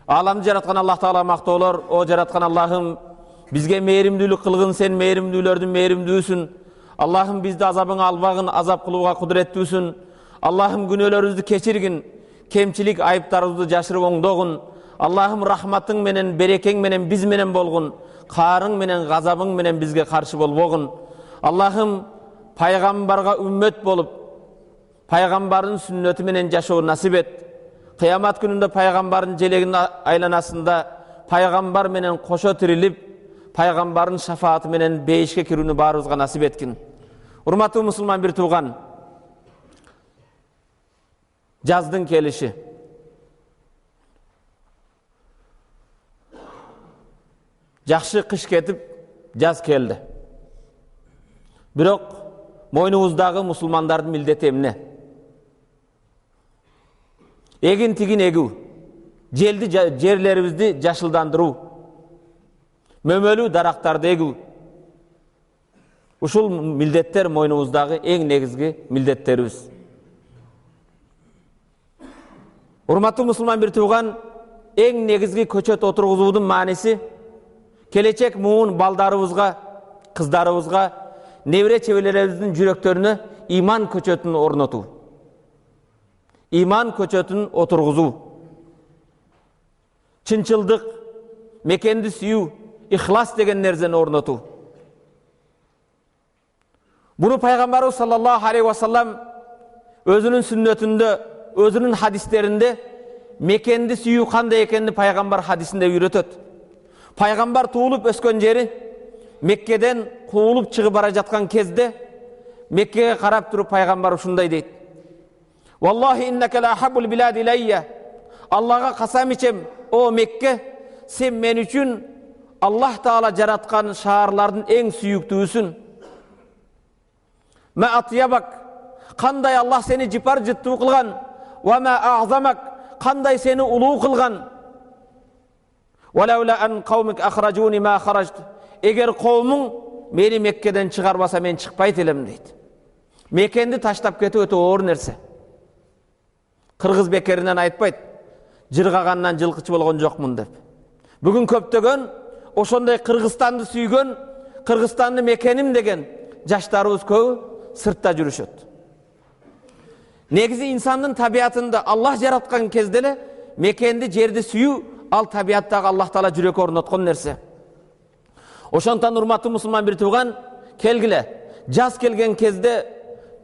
Alamды жараткан Аллах Таала мактоолор, о жараткан Аллахым, бизге мээримдүүлүк кылгын, сен мээримдүүлөрдүн мээримдүүсүн. Аллахым, бизди азабың албагын, азап кылууга кудуреттүүсүн. Аллахым, күнөөлөрүбүздү кечиргин, кемчилик айыптарыбызды жашырып оңдогун. Аллахым, рахматың менен, берекең менен биз менен болгун, каарың менен, газабың менен бизге каршы болбогун. Аллахым, пайгамбарга үммөт болуп, пайгамбардын сүннөтү менен жашоо насип эт. Кыямат күнүндө пайгамбардын желегинин айланасында пайгамбар менен кошо тирилип, пайгамбардын шафааты менен бейишке кирүүнү баарыбызга насип эткин. Урматтуу мусулман бир тууган, жаздын келиши. Жакшы кыш кетип, жаз келди. Бирок мойнубуздагы мусулмандардын милдети эмне? Эгин тигин эгүү, жерлерибизди жашылдандыруу, мөмөлүү дарактарды эгүү. Ушул милдеттер мойнубуздагы эң негизги милдеттерибиз. Урматтуу мусулман бир тууган, эң негизги көчөт отургузуудун мааниси келечек муун балдарыбызга, кыздарыбызга, небере чеберелерибиздин жүрөктөрүнө иман көчөтүн орнотуу. Иман көчөтүн отургузуу. Чынчылдык, мекенди сүйүү, ихлас деген нерсени орнотуу. Буну пайгамбарыбыз саллаллаху алейхи ва саллам өзүнүн сүннөтүндө, өзүнүн хадистеринде мекенди сүйүү кандай экенин пайгамбар хадисинде үйрөтөт. Пайгамбар туулуп өскөн жери Меккеден куулуп чыгып бара жаткан кезде Меккеге карап туруп пайгамбар ушундай дейт: "Валлахи иннака ла хаббул билади илайя." Аллага касам ичем, о Мекке, сен мен үчүн Аллах Таала жараткан шаарлардын эң сүйүктүүсүн. Ма атьябак, кандай Аллах сени жыпар жыттуу кылган. Ва ма аъзамак, кандай сени улуу кылган. Валаула ан каумик ахражуни ма харажту. Эгер коомуң мени Меккеден чыгарбаса мен чыкпайт элем дейт. Мекенди таштап кетүү өтө оор нерсе. Кыргыз бекеринен айтпайт, жыргагандан жылкычы болгон жокмун деп. Бүгүн көптөгөн ошондой Кыргызстанды сүйгөн, Кыргызстанды мекеним деген жаштарыбыз көбү сыртта жүрүшөт. Негизи инсандын табиятында Аллах жараткан кезде эле мекенди, жерди сүйүү ал табияттагы Аллах Таала жүрөккө орноткон нерсе. Ошондон урматтуу мусулман бир тууган, келгиле. Жаз келген кезде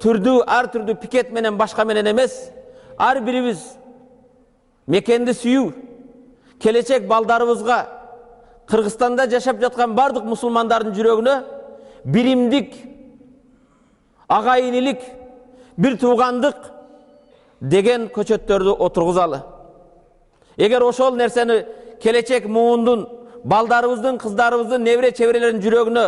түрдүү, ар түрдүү пикет менен башка менен эмес, ар бирибиз мекенди сүйүү, келечек балдарыбызга, Кыргызстанда жашап жаткан бардык мусулмандардын жүрөгүнө биримдик, агайынылык, бир туугандык деген көчөттөрдү отургузалы. Эгер ошол нерсени келечек муундун, балдарыбыздын, кыздарыбыздын, небере чеберелердин жүрөгүнө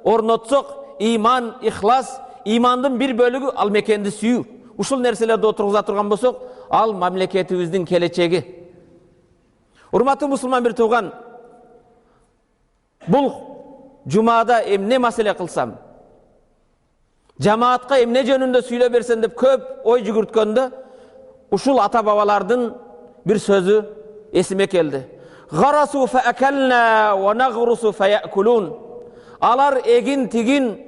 орнотсок, иман, ихлас, имандын бир бөлүгү ал мекенди сүйүү. Ушул нерселерди отургуза турган болсок, ал мамлекетибиздин келечеги. Урматтуу мусулман бир тууган, бул жумада эмне маселе кылсам, жамаатка эмне жөнүндө сүйлөп берсем деп көп ой жүгүрткөндө, ушул ата бабалардын bir sözü esime geldi. Garasu fa akalna ve naghrusu fa ya'kulun. Alar egin tigin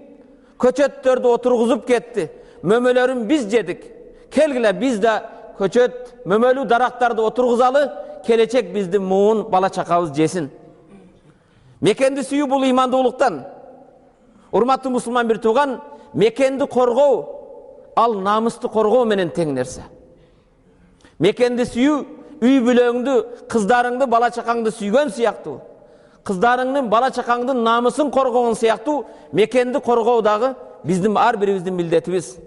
köçöttörde oturguzup ketti. Mömölörün biz jedik. Kelgile biz de köçöt, mömölü daraktarda oturguzalı, kelecek bizdi muğun bala çakabız jesin. Mekendi süyü bul imandуулуктан. Урматтуу мусулман бир тууган, мекенди коргоо ал намысты коргоо менен тең нерсе. Мекенди сүйүү үй бүлөңдү, кыздарыңды, бала чакаңды сүйгөн сыяктуу, кыздарыңдын, бала чакаңдын намысын коргоон сыяктуу мекенди коргоо дагы биздин ар бирибиздин милдетибиз.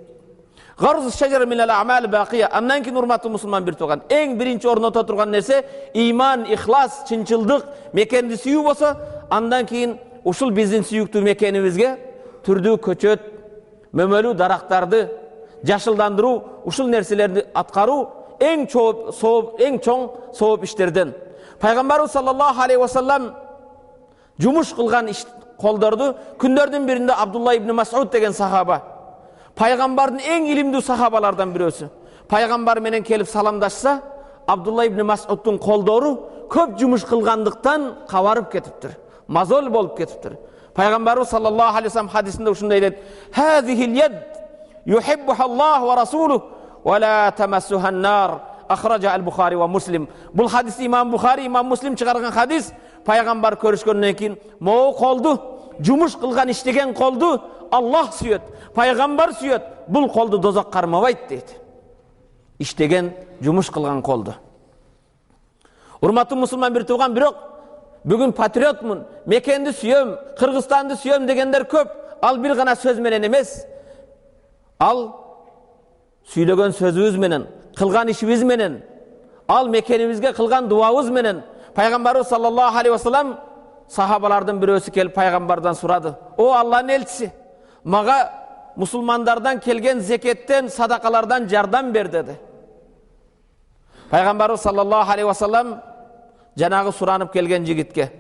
Гарз шажар минал аъмал бақия. Андан кийин урматтуу мусулман бир тууган, эң биринчи орното турган нерсе иман, ихлас, чынчылдык, мекенди сүйүү болсо, андан кийин ушул биздин сүйүктүү мекенибизге түрдүү көчөт, мөмөлүү дарактарды жашылдандыруу, ушул нерселерди аткаруу эң чоң сооп иштерден. Пайгамбарыбыз саллаллаху алейхи ва саллам жумуш кылган колдорду күндөрдүн биринде Абдулла ибн Мас'уд деген сахаба, пайгамбардын эң илимдүү сахабалардан бирөөсү, пайгамбар менен келип саламдашса, Абдулла ибн Мас'уддун колдору köp jumuş kılgandыкtan kabarıp ketiptir. Mazol bolup ketiptir. Peygamberimiz sallallahu aleyhi ve sellem hadisinde uşunday dedi. Hâzihil yed yuhibbuhallah ve rasuluh ve la temassuhan nar. Akhraja el-Bukhari ve Muslim. Bul hadis İmam Bukhari, İmam Muslim çıkargan hadis. Peygamber körüşköndөн keyin moğu koldu, jumuş kılgan iştegen koldu Allah süyöt, Peygamber süyöt. Bul koldu dozak karmabayt deydi. İştegen jumuş kılgan koldu. Urmatlı musulman bir tuğan birok bugün patriotmun, mekendi süyöm, Kırgızstanды süyöm degenler köp. Al bir gana söz menen emes. Al süylögön sözübüz menen, kılgan işimiz menen, al mekenimizge kılgan duabız menen. Peygamberimiz sallallahu aleyhi ve sellem sahabalardan birisi kelip peygamberden soradı. O Allah'ın elçisi. Maga musulmanlardan kelgen zeketten, sadakalardan yardım ber dedi. Peygamberimiz sallallahu aleyhi ve sellem janağı suranıp kelgen jigitke.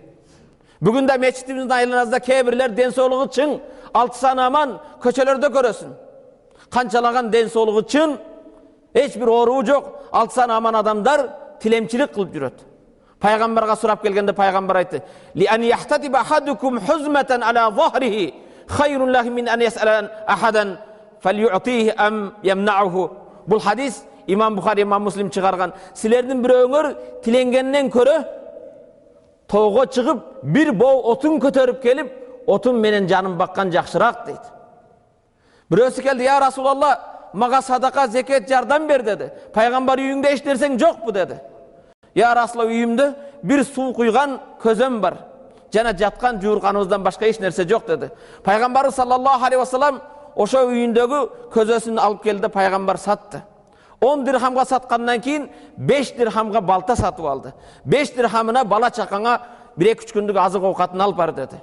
Bugün de meçitimizin aylanazda kebirler densoluğu çın, altısan aman köçelerde görösün. Kançalagan densoluğu çın, hiçbir oruğu yok. Altısan aman adamlar tilemçilik kılıp jüröt. Peygamberge surap gelgende peygamber aytdı. Li an yahtatiba ahadukum huzmatan ala zahrihi hayrun lahu min an yes'ala ahadan falyu'tihi am yemna'uhu. Bu hadis İmam Bukhari, İmam Muslim çıkargan. Silerden biröňör tilengenden körö toğga çıkıp bir bow otun kötörüp gelip otun menen canım bakkan jakşırak deydi. Birösi geldi, ya Resulallah maga sadaka, zekat, yardım ber dedi. Peygamber üyüngde iş dersen yok bu dedi. Ya Resulallah üyümde bir su kuygan közüm var. Jana jatkan juurganыбызdan başka hiç nerse yok dedi. Peygamber sallallahu aleyhi ve sellem oşo üyündögü közösünü alıp geldi, peygamber sattı. 10 dirhamga satkandan keyin 5 dirhamga balta satıp aldı. 5 dirhamına bala çakana 1-2 günlük azık ovkatını alıp bar dedi.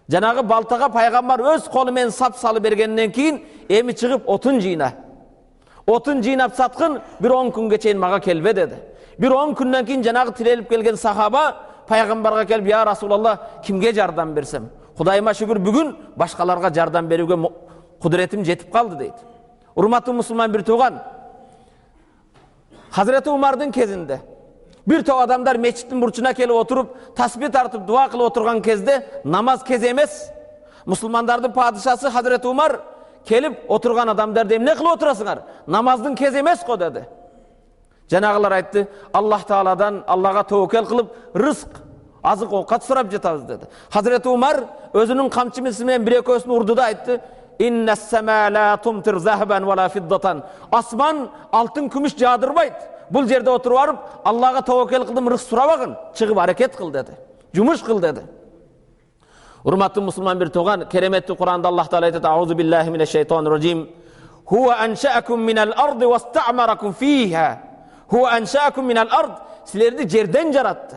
Janagı baltaga peygamber öz kolu men sap salı bergenden keyin emi çıkıp otun jıyna. Otun jıynap satkın bir 10 günge çeyin maga kelbe dedi. Bir 10 günden keyin janagı tirelip gelgen sahaba peygamberge kelip, ya Resulallah kimge yardım bersem? Hudayıma şükür bugün başkalarga yardım berүүgө kudretim jetip kaldı deydi. Urmatlı musulman bir tuğan. Hazreti Umar'dın kezinde bir toğ adamlar meçitin burçuna kelip oturup tasbih tartıp dua kılıp oturgan kezde namaz kezi emes. Musulmandardın padişası Hazreti Umar kelip oturgan adamlar deyim, ne kılıp oturasınlar? Namazdın kezi emes ko dedi. Janagılar aytdı, Allah Taala'dan Allah'a tevekkel kılıp rızk, azık ovkat sorap jatabız dedi. Hazreti Umar özünün kamçısı menen bir ekosunu urdu da aytdı. İnnes sema la tumtir zahban ve la fiddatan. Asman altın kümüş jadırbayt. Bul jerde oturup varıp Allah'a tevekkel kıldım, rızk surabagın, çıkıp hareket kıl dedi. Jumuş kıl dedi. Hurmatlı musulman bir toğan, keremetli Kur'an'da Allah Teala aytdı. Auzu billahi mineşşeytanirracim. Huve enşa'akum minel ardı ve ista'marakum fiha. Huve enşa'akum minel ard. Sizleri jerden jarattı.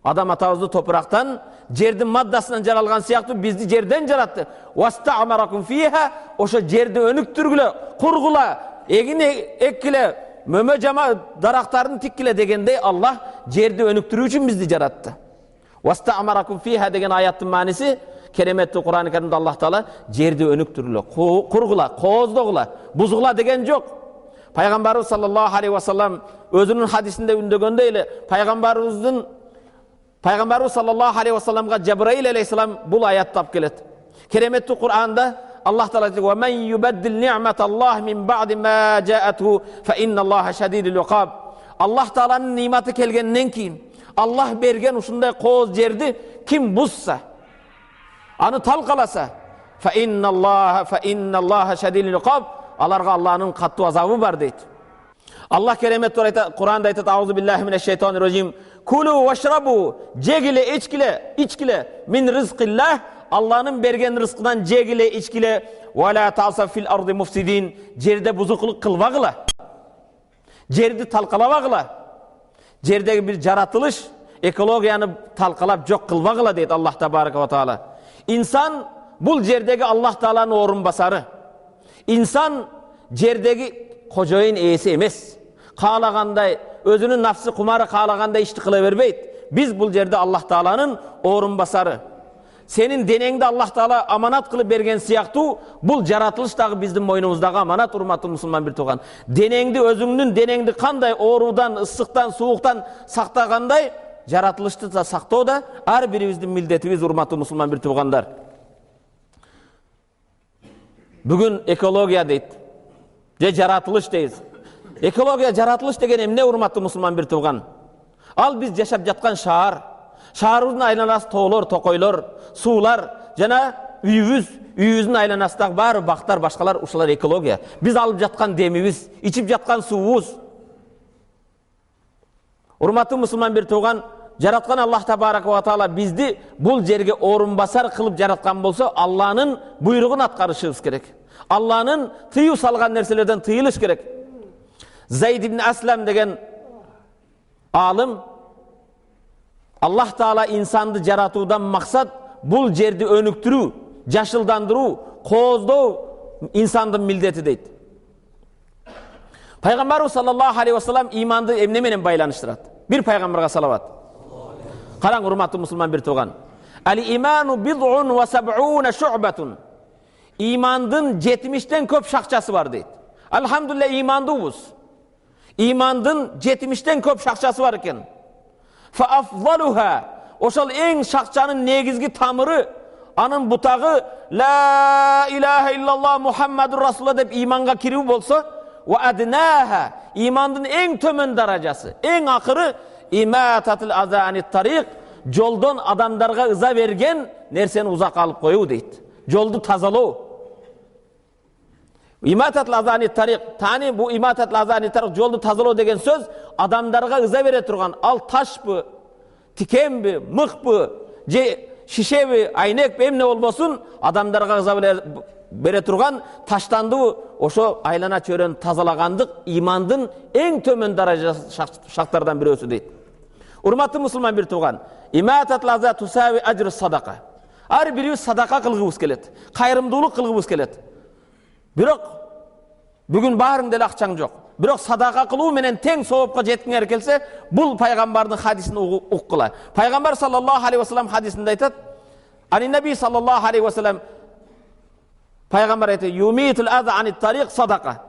Adam atabızdı topraktan, jerdin maddasından jaralgan siyaktı, bizdi jerden jarattı. Vasta'marakum fiha. Oşo jerdi önüktürgüle, kurgula, egin ekkile, mömö jama daraktarını tikkile degende Allah jerdi önüktürүү üçün bizdi jarattı. Vasta'marakum fiha degen ayattın manisi keremetli Kur'an-ı Kerim'de Allah Teala jerdi önüktürgüle, kurgula, kozdogula, buzgula degen yok. Peygamberimiz sallallahu aleyhi ve sellem özünün hadisinde ündögöndeyle Peygamberimiz sallallahu aleyhi ve sellem'ga Cebrail aleyhisselam bul ayat tap kelet. Keremetli Kur'an'da Allah Teala diyor: "Ve men yubeddil ni'metallah min ba'di ma ca'atuhu fe innallaha şedidul iqab." Allah Teala'nın nimeti kelgenden keyin Allah bergen uşunday koz jerdi kim buzsa, anı talqalasa fe innallaha şedidul iqab. Alarga Allah'ın kattu azabı var deydi. Allah keremetli Kur'an'da aytadi: "Auzu billahi mineşşeytanirracim. Kulu veşrabu, jegile, içkile min rizqillah." Allah'ın bergen rızkından jegile, içkile. Ve la ta'saf fil ardı mufsidin. Jerde buzukluk kılvagla. Jerdi talqalavagla. Jerdeki bir jaratılış ekologiyanı talqalap jok kılvagla deydi Allah Tebaraka ve Teala. İnsan bul jerdeki Allah Teala'nın orunbasarı. İnsan jerdeki kojoyun eesi emes. Kalaganday, özünün nafsı kumarı kalaganday işti kıla vermeydi. Biz bul jerde Allah Teala'nın orunbasarı. Senin denеңді Аллах Таала аманат қылып берген сияқты, бұл жаратылыштағы біздің мойнымыздағы аманат, урматтуу мұсылман бір туған. Денеңді, өзіңнің денеңді қандай орудан, ыстықтан, суықтан сақтағандай, жаратылышты да сақтау да ар біріміздің милдетіміз, урматтуу мұсылман бір туғандар. Бүгін экология дейді, же жаратылыш дейіз. Экология, жаратылыш деген эмне, урматтуу мұсылман бір туған? Ал біз жашап жатқан шаар, шаарыбыздын айланасы тоолор, токойлор, суулар, жана үйүбүздүн айланасындагы баары бактар, башкалар, ушулар экология. Биз алып жаткан демибиз, ичип жаткан суубуз. Урматтуу мусулман бир тууган, жараткан Аллах табарака ва таала бизди бул жерге орун басар кылып жараткан болсо, Алланын буйругун аткарышыбыз керек. Алланын тыюу салган нерселерден тыйылыш керек. Зайд ибн Аслам деген алым, Аллах Таала инсанды жаратуудан максат бул жерди өнүктүрүү, жашылдандыруу, кооздоо инсандын милдети дейт. Пайгамбарыбыз саллаллаху алейхи ва саллям иманды эмне менен байланыштырат? Бир пайгамбарга салават. Караң, урматтуу мусулман бир тууган. Ал-иману бид'ун ва саб'уна шу'батун. Имандын 70тен көп шакчасы бар дейт. Алхамдулилlah, имандыбыз. Имандын 70тен көп шакчасы бар экен. Фафдалуха, ошол эң шакчанын негизги тамыры, анын бутагы ла илаха иллаллах Мухаммадур Расулуллах деп иманга кирүү болсо, ва аднаха, имандын эң төмөн даражасы, эң акыры имататул аза анит тариq, жолдон адамдарга ыза берген нерсени узак алып коюу дейт. Жолду тазалоо. Имататул аза анит тариq, тани бу имататул аза анит тариq, жолду тазалоо деген сөз, адамдарга ыза бере турган, ал ташпы, тикенби, мыкпы, же шишеби, айнекпи, эмне болбосун, адамдарга ыза бере турган таштанды, ошо айлана чөйрөнү тазалагандык имандын эң төмөн даражасы шактардан бирөөсү дейт. Урматтуу мусулман бир тууган, имататул аза тусави ажру садака. Ар бирибиз садака кылгыбыз келет, кайрымдуулук кылгыбыз келет. Бирок бүгүн баарың деле акчаң жок. Бирок садака кылуу менен тең соопко жеткиңер келсе, бул пайгамбардын хадисин уккыла. Пайгамбар саллаллаху алейхи ва саллям хадисинде айтат, ани наби саллаллаху алейхи ва саллям, пайгамбар айтат, юмитул аза анит тариq садака.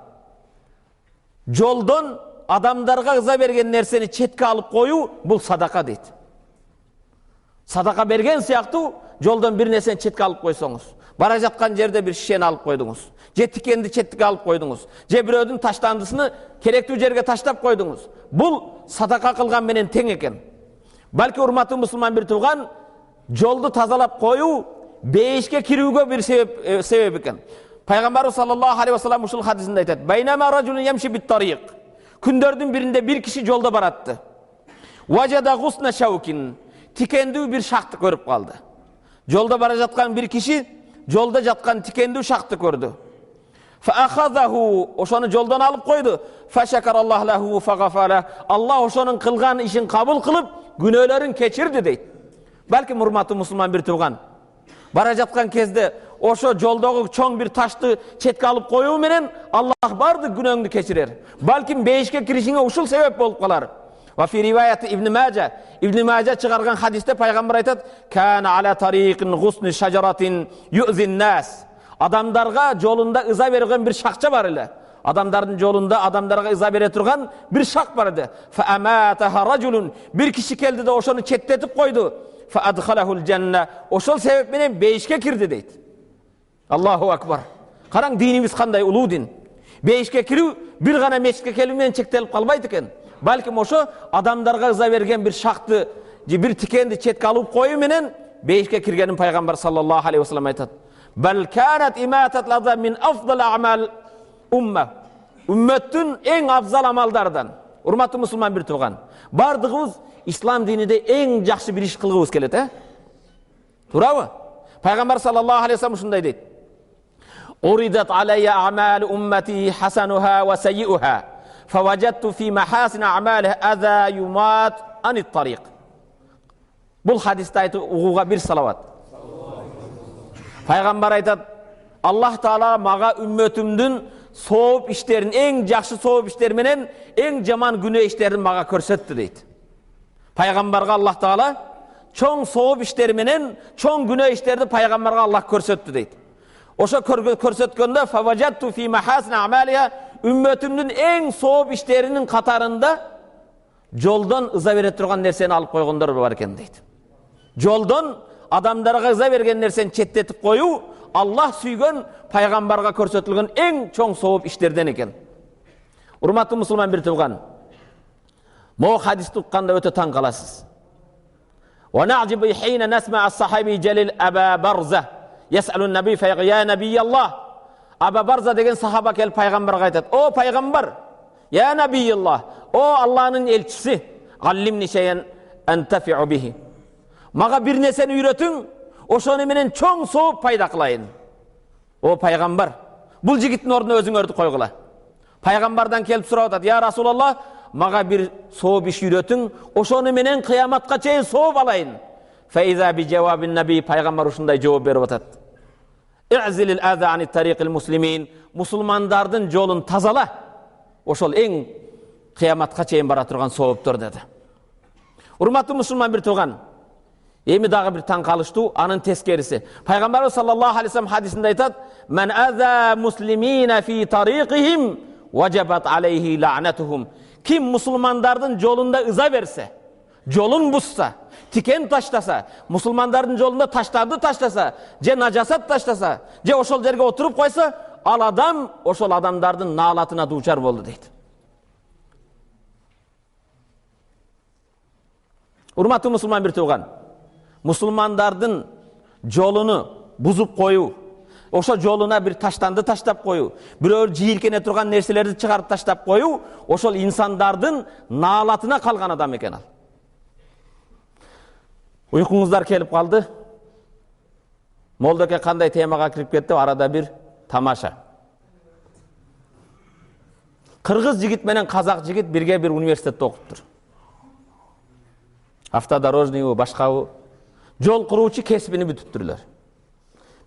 Жолдон адамдарга ыза берген нерсени четке алып коюу, бул садака дейт. Садака берген сыяктуу, жолдон бир нерсени четке алып койсоңуз, бара жаткан жерде бир шишени алып койдуңуз, же тикенди четке алып койдуңуз, же бирөөдүн таштандысыны керектүү жерге таштап койдуңуз. Бул садака кылган менен тең экен. Балки, урматтуу мусулман бир тууган, жолду тазалап коюу бейишке кирүүгө бир себеп экен. Пайгамбар саллаллаху алейхи ва саллям ушул хадисинде айтат, байнама ражулун ямши бит тариq. Күндөрдүн биринде бир киши жолдо баратты. Важада гусна шаукин. Тикендүү бир шакты көрүп калды. Жолдо бара жаткан бир киши жолда жаткан тикендүү шакты көрдү. Фаахазаху, ошону жолдон алып койду. Фашакараллаху лаху фагафара. Аллах ошонун кылган ишин кабыл кылып, күнөөлөрүн кечирди дейт. Балким, урматтуу мусулман бир тууган, бара жаткан кезде ошо жолдогу чоң бир ташты четке алып коюу менен Аллах бардык күнөөңдү кечирер. Балким, бейишке киришиңе ушул себеп болуп калар. Ва фи риваят Ибн Мажа чыгарган хадисте пайгамбар айтат, кана аля тариqin гусни шажаратин юзин нас. Адамдарга жолунда ыза берген бир шакча бар эле. Адамдардын жолунда адамдарга ыза бере турган бир шак бар эди. Фа аматаха ражулун, бир киши келди да ошону четтетип койду. Фа адхалахул жанна, ошол себеп менен бейишке кирди дейт. Аллаху акбар. Караң, динибиз кандай улуу дин. Бейишке кирүү бир гана мечитке келүү менен чектелип калбайт экен. Балким, ошо адамдарга ыза берген бир шакты же бир тикенди четке алып коюу менен бейишке киргенин пайгамбар саллаллаху алейхи ва саллям айтат. Бал канат иматат лаза мин афдал амал умма. Умматтын эң афзал амалдардан. Урматтуу мусулман бир тууган, бардыгыбыз ислам дининде эң жакшы бир иш кылгыбыз келет, Туурабы? Пайгамбар саллаллаху алейхи ва саллям ушундай дейт. Уридат алайя амал уммати хасануха ва сайиуха. Фаважатту фи махасин амалих аза юмат анит тариq. Бул хадисте айтып угууга бир салават. Пайгамбар айтат, Аллах Таала мага үммөтүмдүн сооп иштерин, эң жакшы сооп иштер менен эң жаман күнөө иштерин мага көрсөттү дейт. Пайгамбарга Аллах Таала çoң сооп иштери менен çoң күнөө иштерди пайгамбарга Аллах көрсөттү дейт. Ошо көрсөткөндө фаважатту фи махасин амалия, үммөтүмдүн эң сооп иштеринин катарында жолдон ыза бере турган нерсени алып койгондор бар экен дейт. Жолдон адамдарга ыза берген нерсени четтетип коюу Аллах сүйгөн пайгамбарга көрсөтүлгөн эң чоң сооп иштерден экен. Урматтуу мусулман бир тууган, могу хадисти укканда өтө таң каласыз. Wa na'jibu hina nasma as-sahabi jalil Aba Barza yas'alu an-nabiy fa ya nabiyallah. Aba Barza деген сахаба келип пайгамбарга айтат: "О пайгамбар, ya nabiyallah, о Аллахтын элчиси, алlimni shay'an antafi'u bihi." Мага бир нерсени үйрөтүң, ошону менен чоң сооп пайда кылайын. О пайгамбар, бул жигиттин ордуна өзүңөрдү койгула. Пайгамбардан келип сурап атат: "Я Расулаллах, мага бир сооп иш үйрөтүң, ошону менен кыяматка чейин сооп алайын." Фаиза би жавабин наби, пайгамбар ушундай жооп берип атат: "И'зилил аза анит тариқил муслимин." Мусулмандардын жолун тазала. Ошол эң кыяматка чейин бара турган сооптор деди. Урматтуу мусулман бир тууган, эми дагы бир таң калыштуу, анын тескериси. Пайгамбарыбыз саллаллаху алейхи вассалам хадисинде айтат: "Мен аза муслимина фи тариқихим ваджабат алейхи лa'натухум." Ким мусулмандардын жолунда ыза берсе, жолун бузса, тикен таштаса, мусулмандардын жолунда таштарды таштаса, же нажасат таштаса, же ошол жерге отуруп койсо, ал адам ошол адамдардын наалатына дуучар болду дейт. Урматтуу мусулман бир тууган, мусулмандардын жолуну бузуп коюу, ошо жолуна бир таштанды таштап коюу, бирөө жийилкене турган нерселерди чыгарып таштап коюу, ошол инсандардын наалатына калган адам экен ал. Уйкуңуздар келип калды. Молдоке кандай темага кирип кетти? Арада бир тамаша. Кыргыз жигит менен казак жигит бирге бир университетте окуптур. Автодорожный башкабы жол куруучу кесибини бүтүптүрлөр.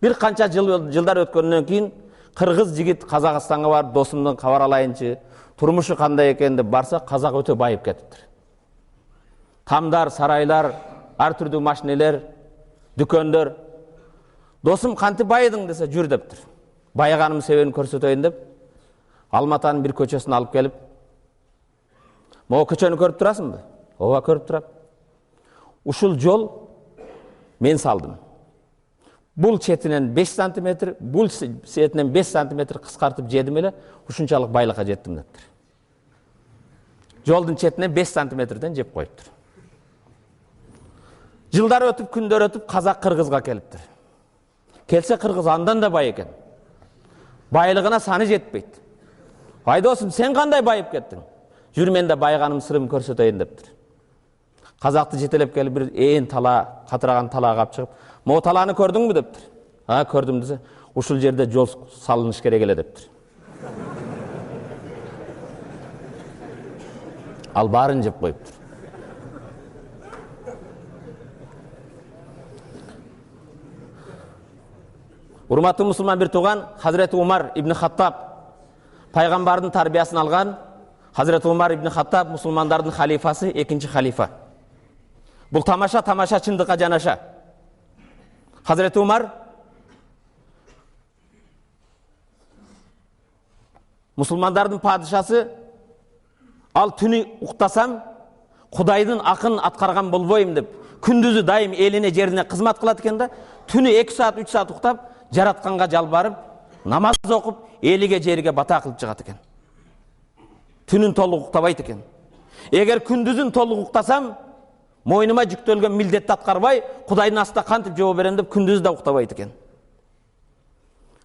Бир канча жылдар өткөндөн кийин кыргыз жигит Казакстанга барып досумдун кабар алайынчы, турмушу кандай экен деп барса, казак өтө байып кетиптир. Тамдар, сарайлар, ар түрдүү машинелер, дүкөндөр. Досум кантип байыдың десе, жүр дептир. Байыганымдын себебин көрсөтөйүн деп, Алматанын бир көчөсүн алып келип, "Могу көчөнү көрүп турасыңбы?" "Ооба, көрүп турам." "Ушул жол мен салдым. Бул четинен 5 сантиметр, бул четинен 5 сантиметр кыскартып жедим эле, ушунчалык байлыкка жеттим" дептир. Жолдун четинен 5 сантиметрден жеп коюптур. Жылдар өтүп, күндөр өтүп, казак кыргызга келиптир. Келсе кыргыз андан да бай экен. Байлыгына саны жетпейт. "Ай досум, сен кандай байып кеттиң?" "Жүр, мен да байганымдын сырын көрсөтөйүн" дептир. Казакты жетелеп келип бир ээн тала, катыраган талаа кап чыгып, "Могу талааны көрдүңбү?" дептир. "А, көрдүм" десе, "Ушул жерде жол салыныш керек эле" дептир. Ал баарын жеп коюптур. Урматтуу мусулман бир тууган, Хазирети Умар ибн Хаттаб пайгамбардын тарбиясын алган. Хазирети Умар ибн Хаттаб мусулмандардын халифасы, экинчи халифа. Бул тамаша чындыкка жанаша. Хазирети Умар мусулмандардын падышасы, ал түнү уктасам Кудайдын акын аткарган болбойм деп, күндүзү дайым элине жерине кызмат кылат экен да, түнү 2 саат 3 саат уктап, жаратканга жалбарып, намаз окуп, элиге жериге бата кылып чыгат экен. Түнүн толук уктабайт экен. Эгер күндүзүн толук уктасам, мойнума жүктөлгөн милдетти аткарбай, Кудайдын астында кантип жооп берем деп күндүз да уктабайт экен.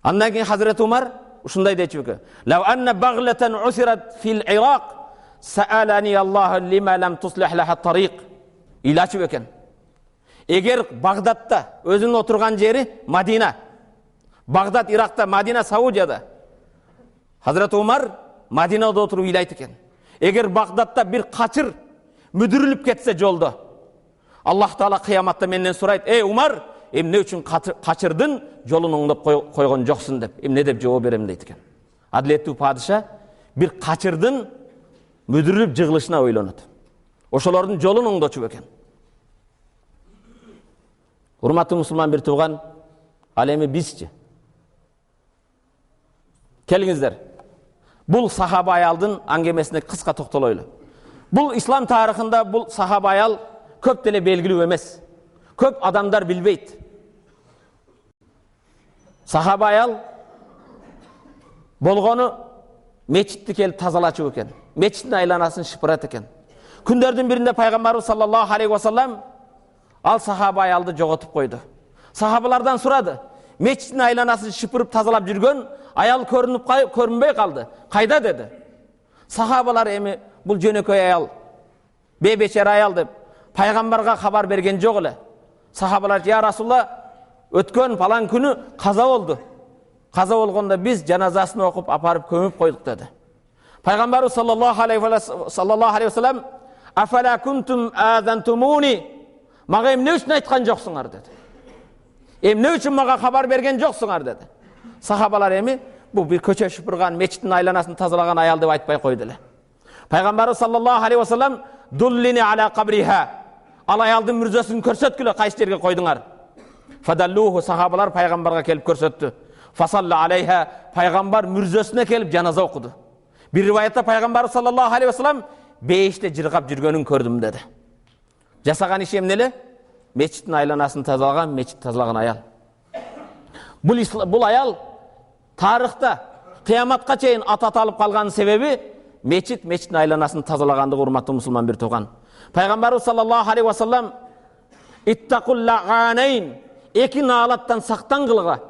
Андан кийин Хазирети Умар ушундай дечү экен: "Лау анна баглатан усират фил Ирак, саалани Аллаху лима лам туслих лаха тариq." Илачу экен. Эгер Багдадта, өзүнүн отурган жери Мадина, Багдад Иракта, Мадина Саудияда, Хазирети Умар Мадинада отуруп ыйлайт экен. Эгер Багдадта бир качыр мүдүрүлүп кетсе жолдо, Аллах Таала кыяматта менден сурайт: "Эй Умар, эмне үчүн качырдын, жолун оңдоп койгон жоксуң" деп, эмне деп жооп берем дейт экен. Адилеттүү падыша бир качырдын мүдүрүлүп жыгылышына ойлонот. Ошолордун жолун оңдочу экен. Урматтуу мусулман бир тууган, ал эми бизчи. Келиңиздер. Бул сахаба аялдын аңгемесине кыска токтолойлу. Бул ислам тарыхында бул сахаба аял көп деле белгилүү эмес. Көп адамдар билбейт. Сахаба аял болгону мечитти келип тазалачу экен. Мечиттин айланасын шыпырат экен. Күндөрдүн биринде пайгамбарыбыз саллаллаху алейхи ва саллам ал сахаба аялды жоготуп койду. Сахабалардан сурады. Мечиттин айланасын шыпырып тазалап жүргөн аял көрүнбөй калды. Кайда деди. Сахабалар эми бул жөнөкөй аял, бейбечер аял деп пайгамбарга кабар берген жок эле. Сахабалар: "Я Расулла, өткөн палан күнү каза болду. Каза болгондо биз жаназасын окуп апарып көмүп койдук" деди. Пайгамбарыбыз саллаллаху алейхи ва саллам: "Афала кунтум азантумуни?" Мага эмне үчүн айткан жоксуңар деди. Эмне үчүн мага кабар берген жоксуңар деди. Сахабалар эми бул бир көчө шыпырган, мечиттин айланасын тазалаган аял деп айтпай койду эле. Пайгамбарыбыз саллаллаху алейхи ва саллам: "Дуллини ала кабриха." Ал аялдын мүрзөсүн көрсөткүлө, кайсы жерге койдуңар. Фадаллуху, сахабалар пайгамбарга келип көрсөттү. Фасалла алейха, пайгамбар мүрзөсүнө келип жаназа окуду. Бир риваятта пайгамбар саллаллаху алейхи ва саллам бейиште жыргап жүргөнүн көрдүм деди. Жасаган иши эмне эле? Мечиттин айланасын тазалаган, мечит тазалаган аял. Бул аял тарыхта кыяматка чейин ат аталып калганын себеби мечиттин айланасын тазалагандыгы, урматтуу мусулман бир тууган. Пайгамбарыбыз саллаллаху алейхи ва саллам: "Иттакул лаанайн", эки наалаттан сактангылга.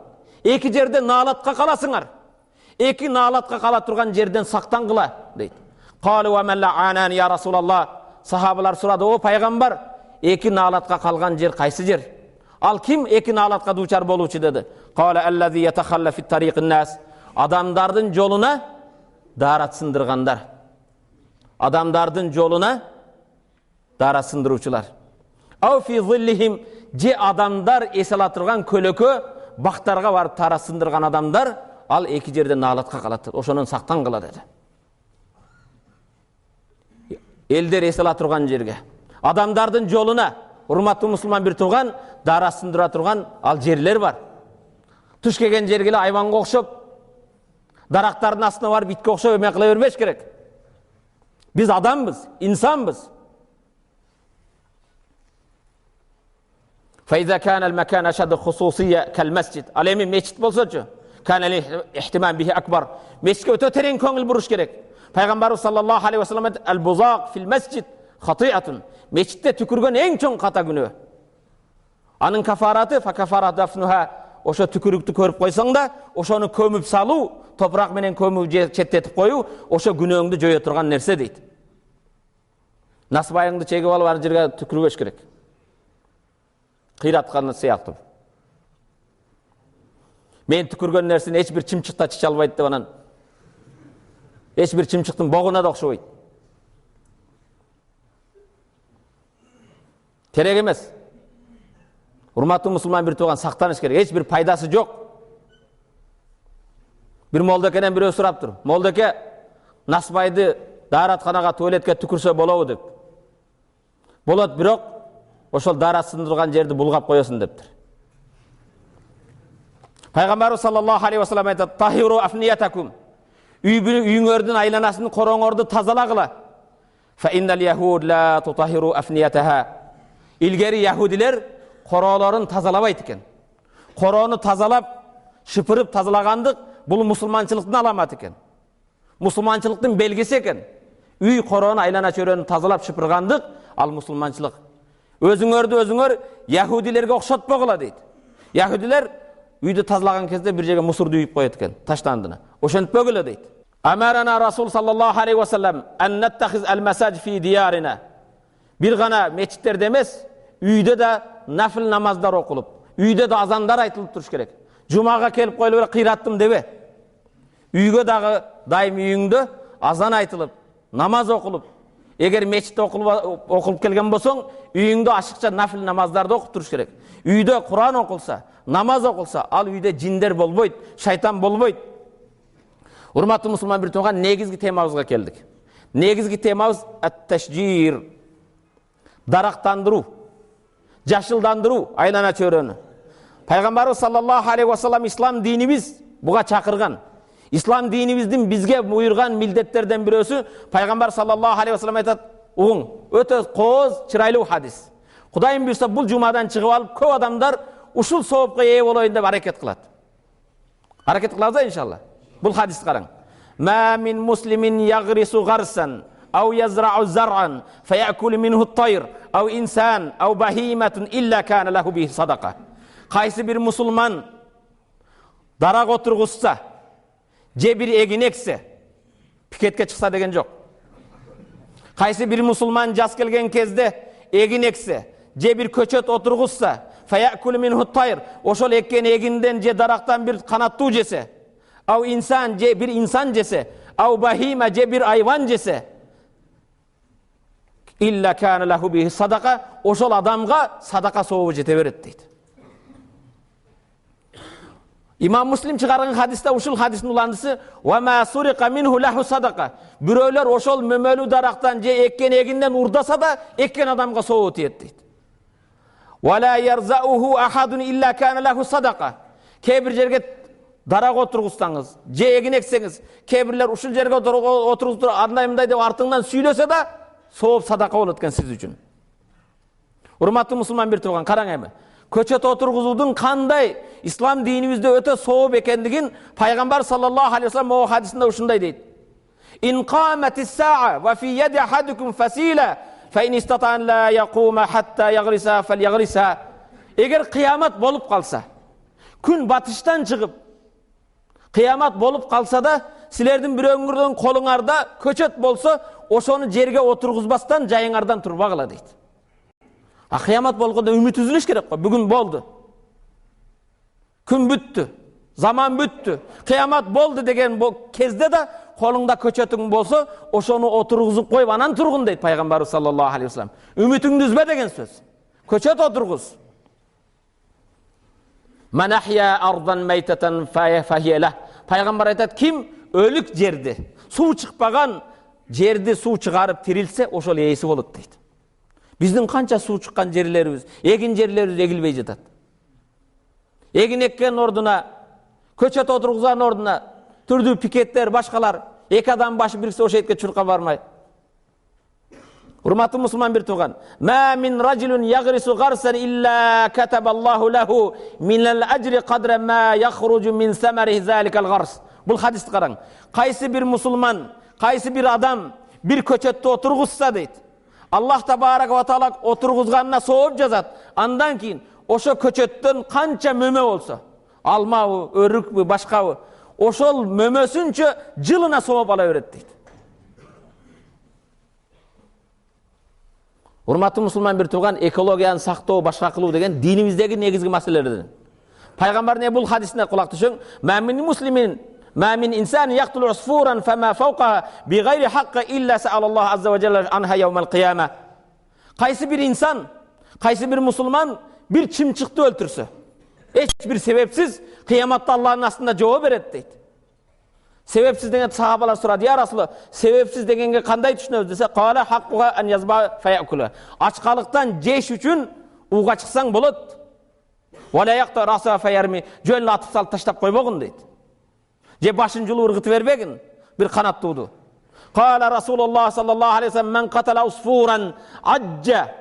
Эки жерде наалатка каласыңар. Эки наалатка кала турган жерден сактангыла дейт. Калу ва ман лаанан я Расулаллах. Сахабалар сурады: "О пайгамбар, эки наалатка калган жер кайсы жер?" Ал ким эки наалатка дуучар болуучу деди. Кала аллази ятахалла фи тариqin нас. Адамдардын жолуна дарат сындыргандар. Адамдардын жолуна дарат сындыруучулар. Ау фи зиллихим, же адамдар эс ала турган көлөкө бактарга барып тара сындырган адамдар, ал эки жерде наалатка калат. Ошонун сактангыла деди. Элдер эс ала турган жерге, адамдардын жолуна, урматтуу мусулман бир тууган, дара сындыра турган ал жерлер бар. Туш келген жерге эле айванга окшоп, дарактардын астына барып итке окшоп эме кыла бербеш керек. Биз адамбыз, инсанбыз. فإذا كان المكان أشد خصوصية كالمسجد. على ميشت بولسوچu. كان الاهتمام به أكبر. Мешітке өте терең көңіл буруш керек. Пайғамбарыбыз саллаллаху алейхи ва саллам: "Ал-бузақ фил масjid хатиатун." Мешітте түкірген ең чоң қата күнөө. Анын кафараты фа кафарат дафнуха. Ошо түкүрүктү көрүп койсоң да, ошону көмүп салуу, топурак менен көмүп четтетип коюу, ошо күнөөңдү жое турган нерсе дейт. Насыбайыңды чегип алып ар жерге түкүрбөш керек. Кыйратканы сыяктуу. Мен түкүргөн нерсени эч бир чымчыкта чыча албайт деп анан. Эч бир чымчыктын богуна да окшобойт. Керек эмес. Урматтуу мусулман бир тууган, сактаныш керек. Эч бир пайдасы жок. Бир молдекеден бирөө сураптыр. Молдеке насыбайды дааратканага, туалетке түкүрсө болобу деп. Болот, бирок ошол дара сындырган жерди булгап коесун дептир. Пайгамбарыбыз саллаллаху алейхи ва саллам айтат: "Тахиру афниятакум." Үйүңөрдүн айланасын, короңорду тазалагыла. Фа иннал яхуд ла тутахиру афниятаха. Илгери яхудилер короолорун тазалабайт экен. Короону тазалап, шыпырып тазалагандык бул мусулманчылыктын аламаты экен. Мусулманчылыктын белгиси экен. Үй короону, айлана чөйрөнү тазалап шыпыргандык ал мусулманчылык. Өзүңөр яхудилерге окшотпогула дейт. Яхудилер үйдү тазалаган кезде бир жерге мусурду үйүп коет экен, таштандыны. Ошентпөгүлө дейт. Амарана Расул саллаллаху алейхи ва саллам ан наттахиз ал-масajid фи диярина. Бир гана мечиттерде эмес, үйдө да нафил намаздар окулуп, үйдө да азандар айтылып туруш керек. Жумага келип коюлуп кыйраттым дебе. Үйгө дагы дайым үйүңдө азан айтылып, намаз окулуп, эгер мечитте окулуп келген болсоң, үйүңдө ашыкча нафил намаздарды окуп туруш керек. Үйдө Куран окулса, намаз окулса, ал үйдө жиндер болбойт, шайтан болбойт. Урматтуу мусулман бир тууган, негизги темабызга келдик. Негизги темабыз ат-ташжир. Дарактандыруу. жашылдандыруу айлана чөйрөнү. Пайгамбарыбыз саллаллаху алейхи вассалам ислам динибиз буга чакырган. Ислам динибиздин бизге буйрган милдеттерден бирөөсү пайгамбар саллаллаху алейхи вассалам айтат: "Угуң, өтө кооз, чырайлуу хадис. Кудайым буйрса бул жумадан чыгып алып көп адамдар ушул соопко ээ болоюн деп аракет кылат. Аракет кылабыз иншалла. Бул хадисти караң. Ма мин муслимин ягрису гарсан ау язрау зар'ан фаякулу минху ат-тайр ау инсан ау бахиматун илля кана лаху бихи садака. Кайсы бир мусулман дарак отургузса, же бир эгин эксе, пикетке чыкса деген жок. Кайсы бир мусулман жас келген кезде эгин эксе, же бир көчөт отургузса, фаякулу минху ат-тайр, ошол эккен эгинден же дарактан бир канаттуу жесе, ау инсан же бир инсан жесе, ау бахима же бир айван жесе, илля кана лаху бихи садака, ошол адамга садака сообу жете берет дейт. Имам Муслим чыгарган хадисте ушул хадистин уландысы ва ма сурика минху лаху садака. Бирөөлөр ошол мөмөлүү дарактан же эккен эгинден урдаса да эккен адамга сообу тиет дейт. Ва ла ярзауху ахадун илля кана лаху садака. Кээ бир жерге дарак отургузсаңыз, же эгин эксеңиз, кээ бирлер ушул жерге отургузуп андай мындай деп артыңдан сүйлөсө да сооп садака болот экен сиз үчүн. Урматтуу мусулман бир тууган, караң эми. Көчөт отургузуудун кандай ислам динибизде өтө сооп экендигин пайгамбар саллаллаху алейхи вассалам о хадисинде ушундай дейт. Ин каматис саа ва фи яди ахадукум фасила фа ин истата ла якума хатта ягриса фальягриса. Эгер кыямат болуп калса, күн батыштан чыгып кыямат болуп калса да силердин бирөөңөрдүн колуңарда көчөт болсо, ошону жерге отургузбастан жайыңардан турбагыла дейт. Кыямат болгондо үмүт үзүлүш керек го. Бүгүн болду. Күн бүттү. Заман бүттү. Кыямат болду деген кезде да колуңда көчөтүң болсо, ошону отургузуп коюп анан тургун дейт пайгамбарыбыз саллаллаху алейхи вассалам. Үмүтүңдү үзбө деген сөз. Көчөт отургуз. Ман ахя ардан майтатан фахияла. Пайгамбар айтат, ким өлүк жерди, суу чыкпаган жерди суу чыгарып тирилсе, ошол ээси болот дейт. Биздин канча суу чыккан жерлерибиз, эгин жерлерибиз эгилбей жатат. Эгин эккен ордуна, көчөт отургузган ордуна түрдүү пикеттер, башкалар, эки адам башы бириксе ошол жерге чурка бармай. Урматтуу мусулман бир тууган, ма мин ражулун ягрису гарсан илля катабаллаху лаху минал ажри кадра ма яхруджу мин самари заликал гарс. Бул хадисти караң. Кайсы бир мусулман, кайсы бир адам бир көчөттү отургузса дейт, Аллах табарак ва таала отургузганына сооп жазат. Андан кийин ошо көчөттөн канча мөмө болсо, алмабы, өрүкпү, башкабы, ошол мөмөсүнчө жылына сооп ала берет дейт. Урматтуу мусулман бир тууган, экологияны сактоо, башка кылуу деген динибиздеги негизги маселелерден. Пайгамбардын бул хадисине кулак түшүң. Ма мин муслимин ما من إنسان يقتل عصفورا فما فوقها بغير حق إلا سأل الله عز وجل عنها يوم القيامة. Kaysı bir insan, kaysı bir Müslüman bir çimçikti öldürse, hiçbir sebepsiz kıyamatta Allah'ın aslında cevap verir deydi. Sebepsiz degen sahabalar soradı, ya Resulullah, sebepsiz degenge kanday düşünüyoruz dese, qala haqquha an yazba fayakula. Açkalıktan jeş üçün uğa çıksan bolot. Ve la yaqta rasa fayarmi, jönle atıp salıp taştap koybogun deydi. Je başın julu ırgıtı verбегin, bir kanat tuğdu. Qala Resulullah sallallahu aleyhi ve sellem, men qatala usfuran acca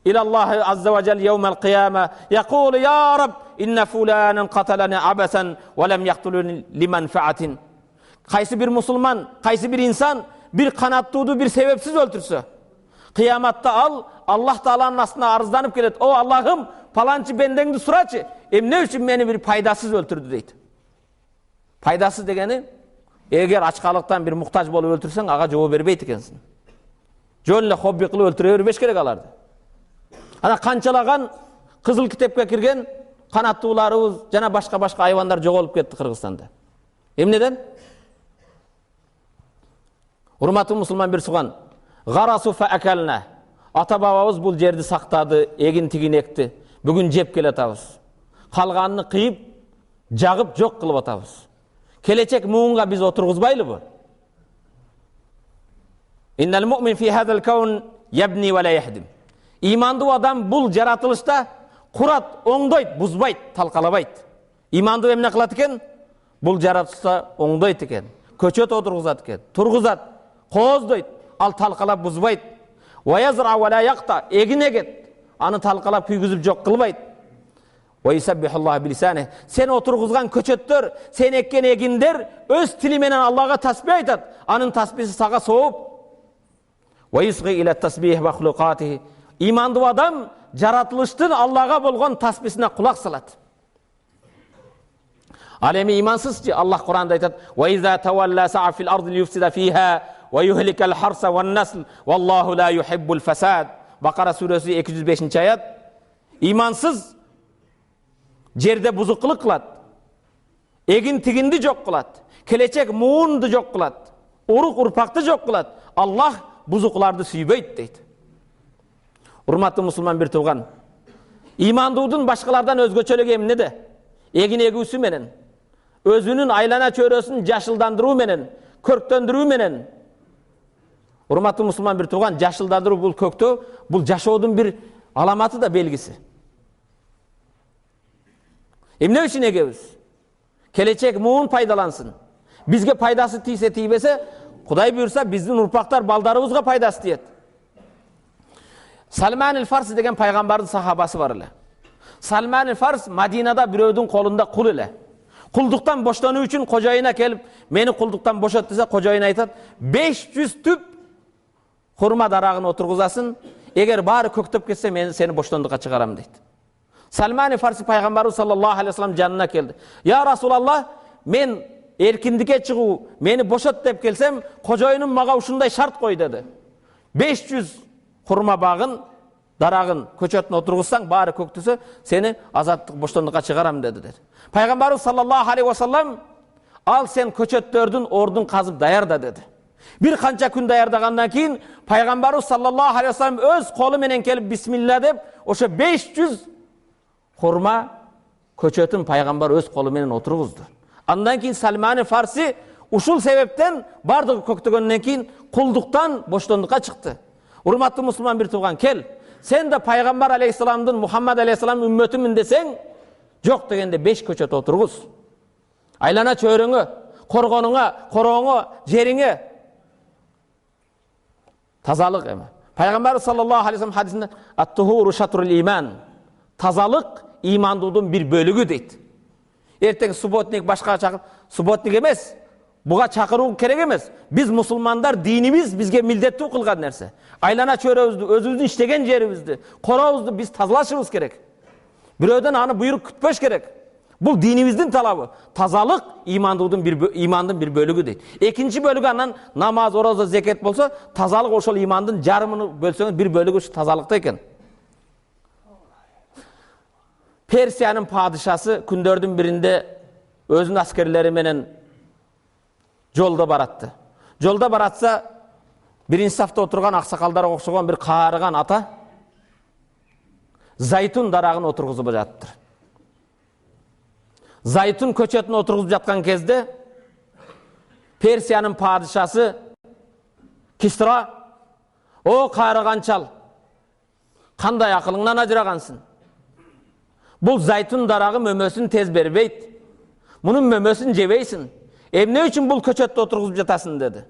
ilallahi azze ve celle yevmel qiyama, yaqulu ya Rab, inne fulanen qatalani abasan ve lem yaqtuluni limenfaatin. Kaysı bir Müslüman, kaysı bir insan bir kanat tuğdu, bir sebepsiz öldürse, kıyamatta Allah Teala'nın aslına arızlanıp gelet. O Allah'ım, falançı bendendi suraçı, ne için beni bir paydasız öldürdü deydi. Paydasız degeni, eğer açkalıktan bir muhtaç bolup öldürsen, ağa cevap vermeydi ekensin. Jönle hobbi kılıp öldüre verbeş gerek alardı. Ana kançalagan, Kızıl Kitapka kirgen kanattuğlarımız, jana başka hayvanlar jogolup ketdi Kırgızstanda. Neden? Hurmatlı Müslüman bir sugan, garasu fa akalna. Ata babamız bul жерди сактады, эгин тигин экти. Бүгүн жеп келатабыз. Калганын кыйып, жагып жок кылып атабыз. Келечек муунга биз отургузбайлыбы? Innal mu'min fi hadal kawn yabni wa la yahdim. Имандуу адам бул жаратылышта курат, оңдойт, бузбайт, талкалабайт. Имандуу эмне кылат экен? Бул жаратылышта оңдойт экен, көчөт отургузат экен, тургузат, кооздойт, ал талкалап бузбайт. Ва язра ва ла якта, эгин эгет, аны талкалап күйгүзүп жок кылбайт. Ва юсаббихуллаху билисани, сен отургузган көчөттөр, сен эккен эгиндер өз тили менен Аллага тасбih айтат, анын тасбиси сага сооп. Ва юсги иля тасбих махлукатихи, имандуу адам жаратылыштын Аллага болгон тасбисине кулак салат. Ал эми имансызчы, Аллах Куранда айтат: "Ва иза тавалла са'a фил арди лiyufsida fiha ва yuhlikal harsa wan nasl wallahu la yuhibbul fasad." Бакара сүрөсү 205-аят. Имансыз жерде бузукулук кылат, эгин тигинди жок кылат, келечек муунду жок кылат, урук урпакты жок кылат. Аллах бузукуларды сүйбөйт дейт. Урматтуу мусулман бир тууган, имандуудун башкалардан өзгөчөлүгү эмнеде? Эгин эгүүсү менен, өзүнүн айлана чөйрөсүн жашылдандыруу менен, көрктөндүрүү менен. Урматтуу мусулман бир тууган, жашылдандыруу бул көктөө, бул жашоодун бир аламаты да, белгиси. Эмне үчүн эгебиз? Келечек муун пайдалансын. Бизге пайдасы тийсе тийбесе, Кудай буйрса биздин урпактар балдарыбызга пайдасы тиет. Салман эль-Фарси деген пайгамбардын сахабасы бар эле. Салман эль-Фарс Мадинада бирөөдүн колунда кул эле. Кулдуктан боштонуу үчүн кожоюна келип, мени кулдуктан бошот десе, кожоюн айтат: 500 түп хурма дарагын отургузасын, эгер баары көктөп кетсе, мен сени боштондукка чыгарам дейт. Салман эль-Фарси пайгамбарыбыз саллаллаху алейхи вассалам жанына келди. Я Расулаллах, мен эркиндикке чыгуу, мени бошот деп келсем, кожоюнум мага ушундай шарт кой деди. 500 хурма багын, дарагын, көчөтүн отургузсаң, баары көктөсө, сени азаттык, боштондукка чыгарам деди. Пайгамбарыбыз саллаллаху алейхи вассалам: ал сен көчөттөрдүн ордун казып даярда деди. Бир канча күн даярдагандан кийин пайгамбарыбыз саллаллаху алейхи вассалам өз колу менен келип бисмилла деп, ошо 500 хурма көчөтүн пайгамбар өз колу менен отургузду. Андан кийин Салман эль-Фарси ушул себептен бардыгы көктөгөндөн кийин кулдуктан боштондукка чыкты. Урматтуу мусулман бир тууган, кел, сен да пайгамбар алейхиссаламдын, Мухаммад алейхиссалам үммөтүмүн десең, жок дегенде 5 көчөт отургуз. Айлана чөйрөңө, коргонуңа, корооңо, жериңе тазалык эме. Пайгамбар саллаллаху алейхи вассалам хадисинде: "Ат-тухуру шатрул иман", тазалык имандуудун бир бөлүгү дейт. Эртең субботник башка чакырып, субботник эмес, буга чакыруу керек эмес. Биз мусулмандар, динибиз бизге милдеттүү кылган нерсе. Айлана чөйрөбүздү, өзүбүздүн иштеген жерибизди, корообузду биз тазалашыбыз керек. Бирөөдөн аны буйрук күтпөш керек. Бул динибиздин талабы. Тазалык имандын бир бөлүгү дейт. Экинчи бөлүгү анан намаз, орозо, зекет болсо, тазалык ошол имандын жарымын бөлсөңүз бир бөлүгү ушу тазалыкта экен. Персиянын падышасы күндөрдүн биринде өзүнүн аскерлери менен жолдо баратты. Жолдо баратса, биринчи сафта отурган аксакалдарга окшогон бир каарыган ата зайтун дарагын отургузуп жатыптыр. Зайтун көчөтүн отургузуп жаткан кезде Персиянын падышасы Кисра: "О каарыган чал, кандай акылыңнан ажырагансың? Бул зайтун дарагы мөмөсүн тез бербейт. Мунун мөмөсүн жебейсиң. Эмне үчүн бул көчөттү отургузуп жатасың?" деди.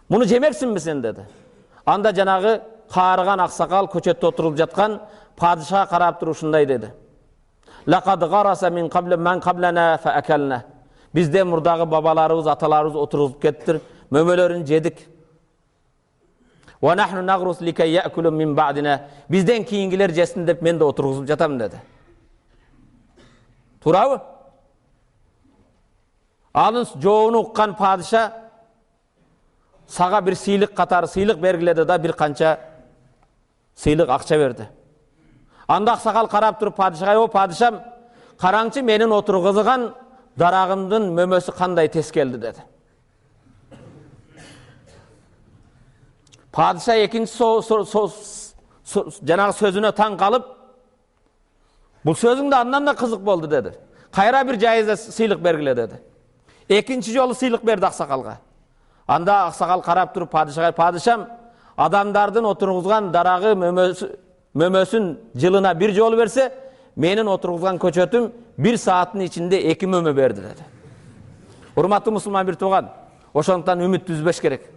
"Муну жемексиңби сен?" деди. Анда жанагы каарыган аксакал көчөттү отурулуп жаткан падышага карап туруп ушундай деди: "Лaqad gharasa min qabl man qablana fa akalna." Бизде мурдагы бабаларыбыз, аталарыбыз отургузуп кеттир, мөмөлөрүн жедик. "Wa nahnu naghrus likay ya'kulu min ba'dina." Бизден кийингилер жесин деп мен да отургузуп жатам деди. Туурабы? Анын жообун уккан падыша сага бир сыйлык катары сыйлык бергиледи да, бир канча сыйлык акча берди. Анда аксакал карап туруп падышага: "О падышам, караңчы, менин отургузган дарагымдын мөмөсү кандай тез келди" деди. Падыша экинчи жанагы сөзүнө таң калып: "Бул сөзүң да андан да кызык болду" деди. "Кайра бир жайызда сыйлык бергиле" деди. Экинчи жолу сыйлык берди аксакалга. Анда аксакал карап туруп падышага: "Падышам, адамдардын отургузган дарагы мөмөсүн жылына бир жолу берсе, менин отургузган көчөтүм 1 сааттын ичинде 2 мөмө берди dedi. Урматтуу мусулман бир тууган, ошондуктан үмүт үзбөш керек.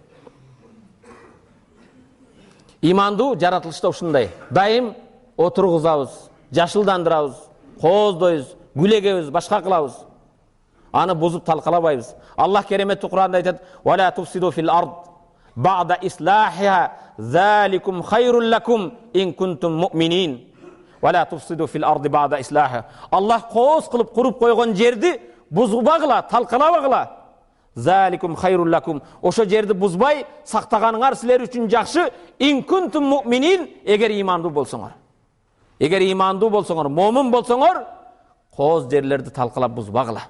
Имандуу жаратылышта ушундай. Дайым отургузабыз, жашылдандырабыз, кооздойбуз, күлегебиз, башка кылабыз. Аны бузуп талкалабайбыз. Аллах кереметтүү Кур'анда айтат: "Ва ла туфсиду фил ард бa'da islahiha zalikum khayrul lakum in kuntum mu'minin." Ва ла туфсиду фил арди бa'da islahiha. Аллах кооз кылып куруп койгон жерди бузбагыла, талкалабагыла. Заликум хайрул лакум. Ошо жерди бузбай сактаганыңар силер үчүн жакшы. Ин кунтум муъминин, эгер имандуу болсоңор. Эгер имандуу болсоңор, момун болсоңор, кооз жерлерди талкалап бузбагыла.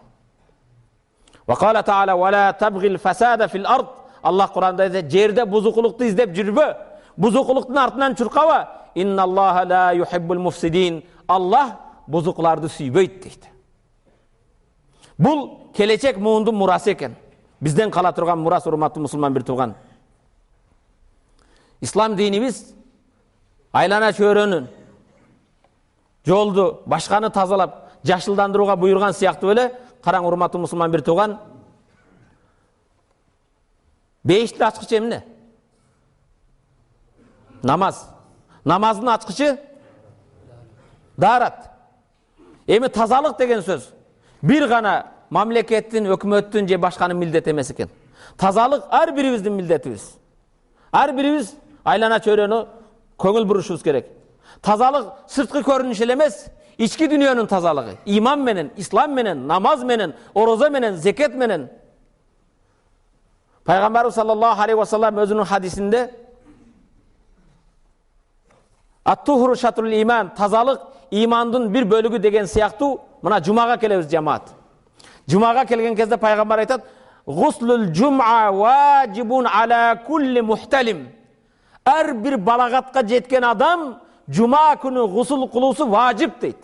Ва кала таала: "Ва ла табгил фасада фил ард." Аллах Кур'анда айтат: "Жерде бузукулукту издеп жүрбө. Бузукулуктун артынан чуркаба. Инналлаха ла юхиббул муфсидин." Аллах бузукларды сүйбөйт дейт. Бул келечек муундун мурасы экен. Бизден кала турган мурас, урматтуу мусулман бир тууган. Ислам динибиз айлана чөйрөнүн, жолду, башканы тазалап, жашылдандырууга буйрган сыяктуу эле, караң урматтуу мусулман бир тууган, бейиштин ачкычы эмне? Намаз. Намаздын ачкычы даарат. Эми тазалык деген сөз бир гана мамлекеттин, өкмөттүн же башканын милдети эмес экен. Тазалык ар бирибиздин милдетибиз. Ар бирибиз айлана чөйрөнү көңүл бурушубуз керек. Тазалык сырткы көрүнүш эле эмес, ички дүйнөнүн тазалыгы. Иман менен, ислам менен, намаз менен, ороза менен, зекет менен. Пайгамбарыбыз саллаллаху алейхи ва саллам өзүнүн хадисинде ат-тухру шатрул иман, тазалык имандын бир бөлүгү деген сыяктуу, мына жумага келебиз жамаат. Жумага келген кезде пайгамбар айтат: "Гуслул жум'a ваджибун ала кулли мухталим." Ар бир балагатка жеткен адам жума күнү гусул кылуусу важип дейт.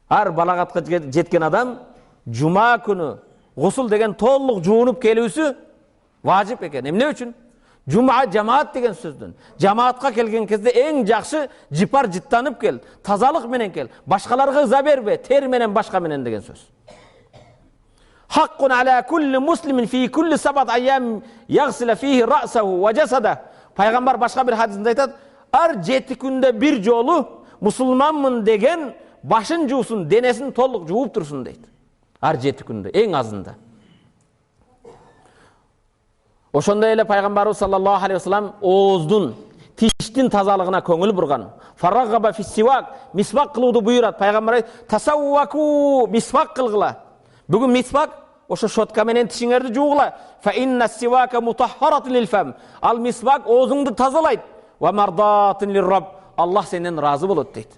Ар балагатка жеткен адам жума күнү гусул деген толук жуунуп келүүсү важип экен. Эмне үчүн? Жума жамаат деген сөздөн. Жамаатка келген кезде эң жакшы жипар жыттанып кел, тазалык менен кел. Башкаларга ыза бербе, тер менен башка менен деген сөз. Хаккун аля кулли муслимин фи кулли сабат айям ягсила фихи расаху ва жасада. Пайгамбар башка бир хадисинде айтат: "Ар 7 күндө бир жолу мусулманмын деген башын жуусун, денесин толук жууп турсун" дейт. Ар 7 күндө, эң азында. Ошондой эле пайгамбарыбыз саллаллаху алейхи ва саллам ооздун, тиштин тазалыгына көңүл бурган. Фараггаба фиссивак, мисвак кылууду буйрат. Пайгамбар айтат: "Тасавваку, мисвак кылгыла." Бүгүн мисвак ошо шотка менен тишиңерди жуугула. Фа инна сивака мутаххаратун лил фам. Ал мисвак оозуңду тазалайт. Ва мардатун лир рабб. Аллах сенден разы болот дейт.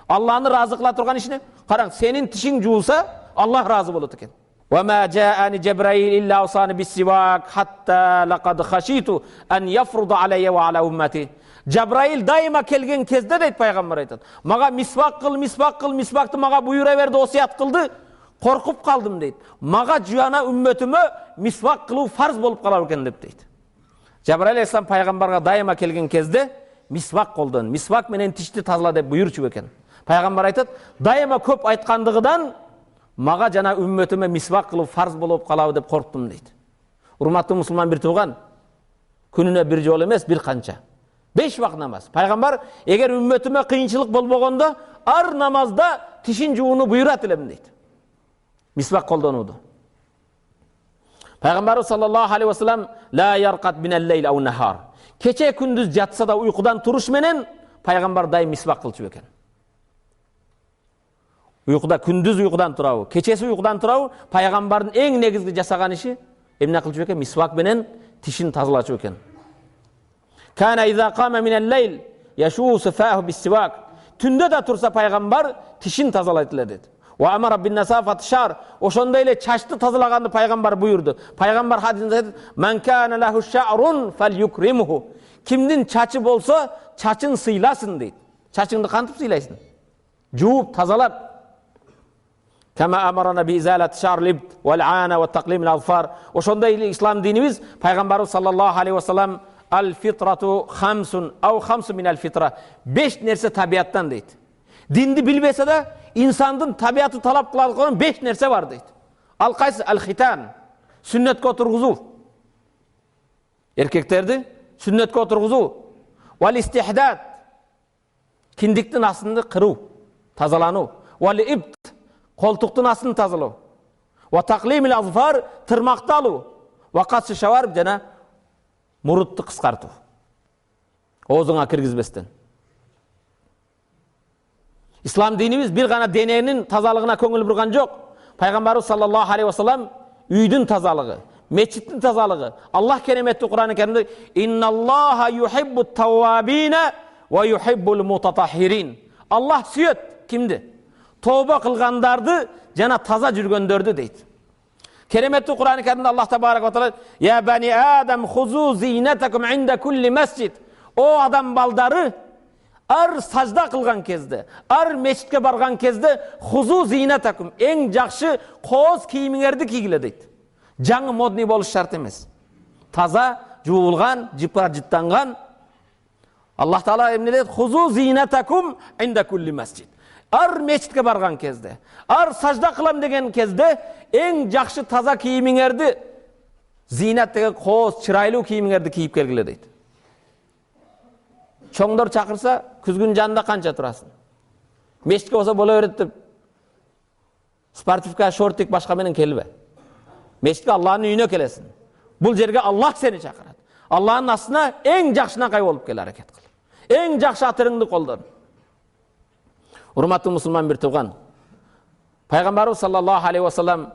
Аллахны разы кыла турган ишне, караң, сенин тишиң жуулса, Аллах разы болот экен. Ва ма жаани Джабраил илля усани бис-сивак хатта лaqad khashitu an yafruda alayya wa ala ummati. Джабраил дайыма келген кезде дейт пайгамбар айтат: "Мага мисвак кыл, мисвак кыл, мисвакты мага буйра берди, осият кылды. Коркуп калдым" дейт. "Мага жана үммөтүмө мисвак кылуу фарз болуп калар экен" деп дейт. Джабраил алейхиссалам пайгамбарга дайыма келген кезде мисвак колдон, мисвак менен тишти тазала деп буйрчу экен. Пайгамбар айтат: "Дайыма көп айткандыгыдан мага жана үммөтүмө мисвак кылуу фарз болуп калабы деп корктум" дейт. Урматтуу мусулман бир тууган, күнүнө бир жолу эмес, бир канча 5 вакыт намаз. Пайгамбар эгер үммөтүмө кыйынчылык болбогондо ар намазда тишин жууну буйрат элем дейт. Мисвак колдонууду. Пайгамбарыбыз саллаллаху алейхи ва саллам ла яркат минал лейл ау нахар. Кече күндүз жатса да уйкудан туруш менен пайгамбар дайым мисвак кылчу экен. Уйкуда күндүз уйкудан турабы, кечеси уйкудан турабы, пайгамбардын эң негизги жасаган иши эмне кылчу экен? Мисвак менен тишин тазалачу экен. Кана иза кама минал лейл яшусу фаху бис-сивак. Түндө да турса пайгамбар тишин тазалайт эле дейт. Ва амара бин насафат шар. Ошондой эле чачты тазалаганды пайгамбар буйрду. Пайгамбар хадисинде айтат: "Ман кана лаху ша'рун фальюкримху." Кимдин чачы болсо, чачын сыйласын дейт. Чачыңды кантип сыйлайсың? Жууп, тазалап. Кама амарана би изалат шар-либ вал ана ва тaqlim ал-азфар. Ошондой эле ислам динибиз пайгамбарыбыз саллаллаху алейхи ва саллам al-fitratu khamsun au khamsu min al-fitra. 5 nerse tabiattan deydi. Dindi bilbese de insandın tabiatı talap kılan 5 nerse var deydi. Al qaysı? Al-khitan. Sünnetke oturguzu. Erkeklerdi sünnetke oturguzu. Val istihdad. Kindiktin aslında kırı, tazalanu. Val ibt. Koltuktun aslını tazalı. Ve taklimil azfar. Tırmakta alı. Ve katsı şavar jana muruttu kıskartı. Oğuzuna kirgizbesten. İslam dinimiz bir gana denenin tazalığına köngül burgan yok. Peygamberimiz sallallahu aleyhi ve sellem üydün tazalığı, meçitin tazalığı. Allah kelimeti Kur'an-ı Kerim'de İnnallaha yuhibbut tawwabine ve yuhibbul mutatahhirin. Allah süyet kimdi? Tövbe kılgandardı, jana taza jürgöndördü deydi. Kelimeti Kur'an-ı Kerim'de Allah tebarek ve teala ya bani Adam huzu zinetakum inde kulli mescid. O adam baldarı ar sajda kılgan kezde, ar meçitke bargan kezde huzu zinetakum en jakşı koz kiyimiңерди kiygile deydi. Жаңы modni boluş şart emes. Taza, juulgan, jıpar-jıttangan. Allah Teala emneledi huzu zinetakum inde kulli mescid. Ar meçitke bargan kezde, ar sajda kılam degen kezde en jakşı taza kiyimiңерди, zinat degen koz, çıraylı kiyimiңерди kiyip kelgile deydi. Çoңдор çakırsa күзгүн жанында канча турасың? Мешітке болса бола берет деп. Спортивка, шортик башка менен келбе. Мешітке Аллахтын үйүнө келесиң. Бул жерге Аллах сени чакырат. Аллахтын астына эң жакшынакай болуп кел аракет кыл. Эң жакшы атырыңды колдон. Урматтуу мусулман бир тууган. Пайгамбарыбыз саллаллаху алейхи ва саллям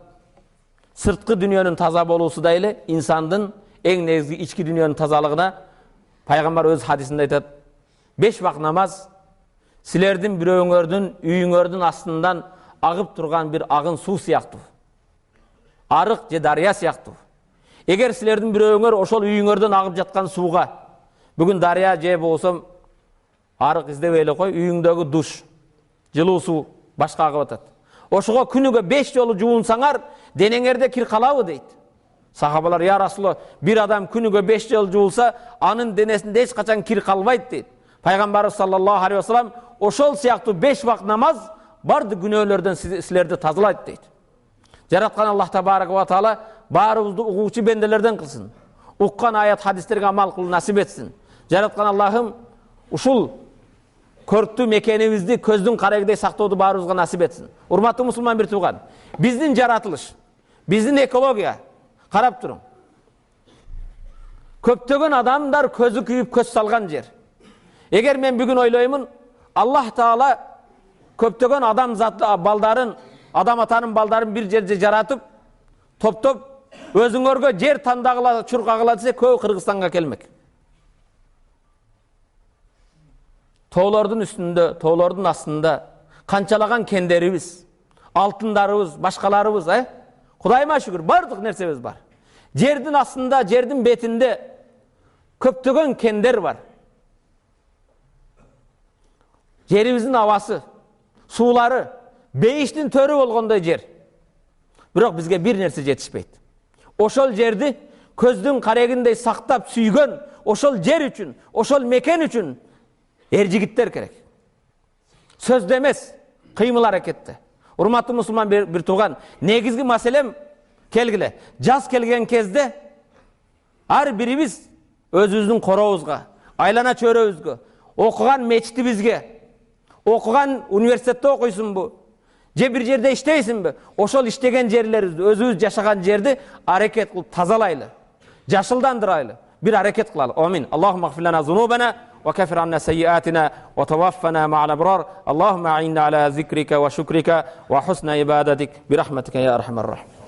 сырткы дүйнөнүн таза болуусу да эле инсандын эң негизги ички дүйнөнүн тазалыгына Пайгамбар өз хадисинде айтат. 5 вак намаз силердин бирөөңөрдүн үйүңөрдүн астынан агып турган бир агын суу сыяктуу. Арык же дарыя сыяктуу. Эгер силердин бирөөңөр ошол үйүңөрдөн агып жаткан сууга бүгүн дарыя же болсо арык издебей эле кой, үйүңдөгү душ, жылуу суу башка агып атат. Ошого күнүгө 5 жолу жуунсаңар, денеңерде кир калабы дейт. Сахабалар я Расулалла, bir adam күнүгө 5 жол жуулса, анын денесинде эч качан кир калбайт дейт. Пайгамбарыбыз саллаллаху алейхи ва саллям ошол сыяктуу 5 вак намаз барды күнөөлөрдөн силерди тазалайт дейт. Жараткан Аллах табарак ва таала баарыбызды угуучу бенделерден кылсын. Уккан аят хадистерге амал кылуу насип этсин. Жараткан Аллахым ушул көрктүү мекенибизди көздүн карегидей сактооду баарыбызга насип этсин. Урматтуу мусулман бир тууган, биздин жаратылыш, биздин экология карап туруң. Көптөгөн адамдар көзү күйүп көз салган жер. Эгер мен бүгүн ойлоймун, Аллах Таала көптөгөн адам заты балдарын, адам атанын балдарын бир жерде жаратып, топтоп, өзүңөргө жер тандагыла, чуркагыла десе, көбү Кыргызстанга келмек. Тоолордун үстүндө, тоолордун астында канчалаган кендерибиз, алтындарыбыз, башкаларыбыз, Кудайыма шүгүр, бардык нерсебиз бар. Жердин астында, жердин бетинде көптөгөн кендер бар. Жерибиздин абасы, суулары, бейиштин төрү болгондой жер. Бирок бизге бир нерсе жетишпейт. Ошол жерди көздүн карегиндей сактап сүйгөн, ошол жер үчүн, ошол мекен үчүн жигиттер керек. Сөздө эмес, кыймыл аракетте. Урматтуу мусулман бир тууган, негизги маселем келгиле. Жаз келген кезде ар бирибиз өзүбүздүн корообузга, айлана чөйрөбүзгө, окуган мечитибизге, окуган университетте окуйсуңбу, же бир жерде иштейсиңби, ошол иштеген жерлерибизди, өзүбүз жашаган жерди аракет кылып тазалайлы, жашылдандырайлы, бир аракет кылалы. Амин. Аллахумма гфир лана зунубана وكفر عنا سيئاتنا وتوفنا مع الأبرار اللهم أعنا على ذكرك وشكرك وحسن عبادتك برحمتك يا أرحم الراحمين.